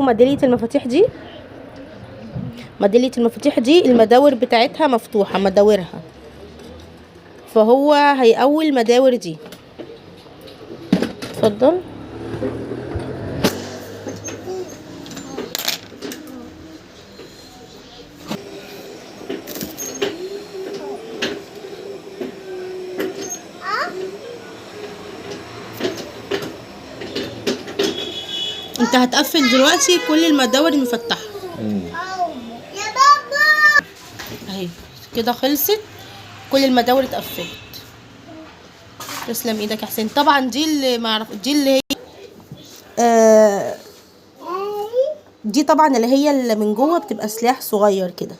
ميدالية المفاتيح دي، ميدالية المفاتيح دي المداور بتاعتها مفتوحة، مداورها، فهو هيقوي المداور دي. اتفضل. انت هتقفل دلوقتي كل المداور المفتحة يا بابا اهي كده، خلصت كل المداور اتقفلت. تسلم ايدك يا حسين. طبعا دي اللي معرف، دي اللي هي دي طبعا اللي هي اللي من جوه بتبقى سلاح صغير كده.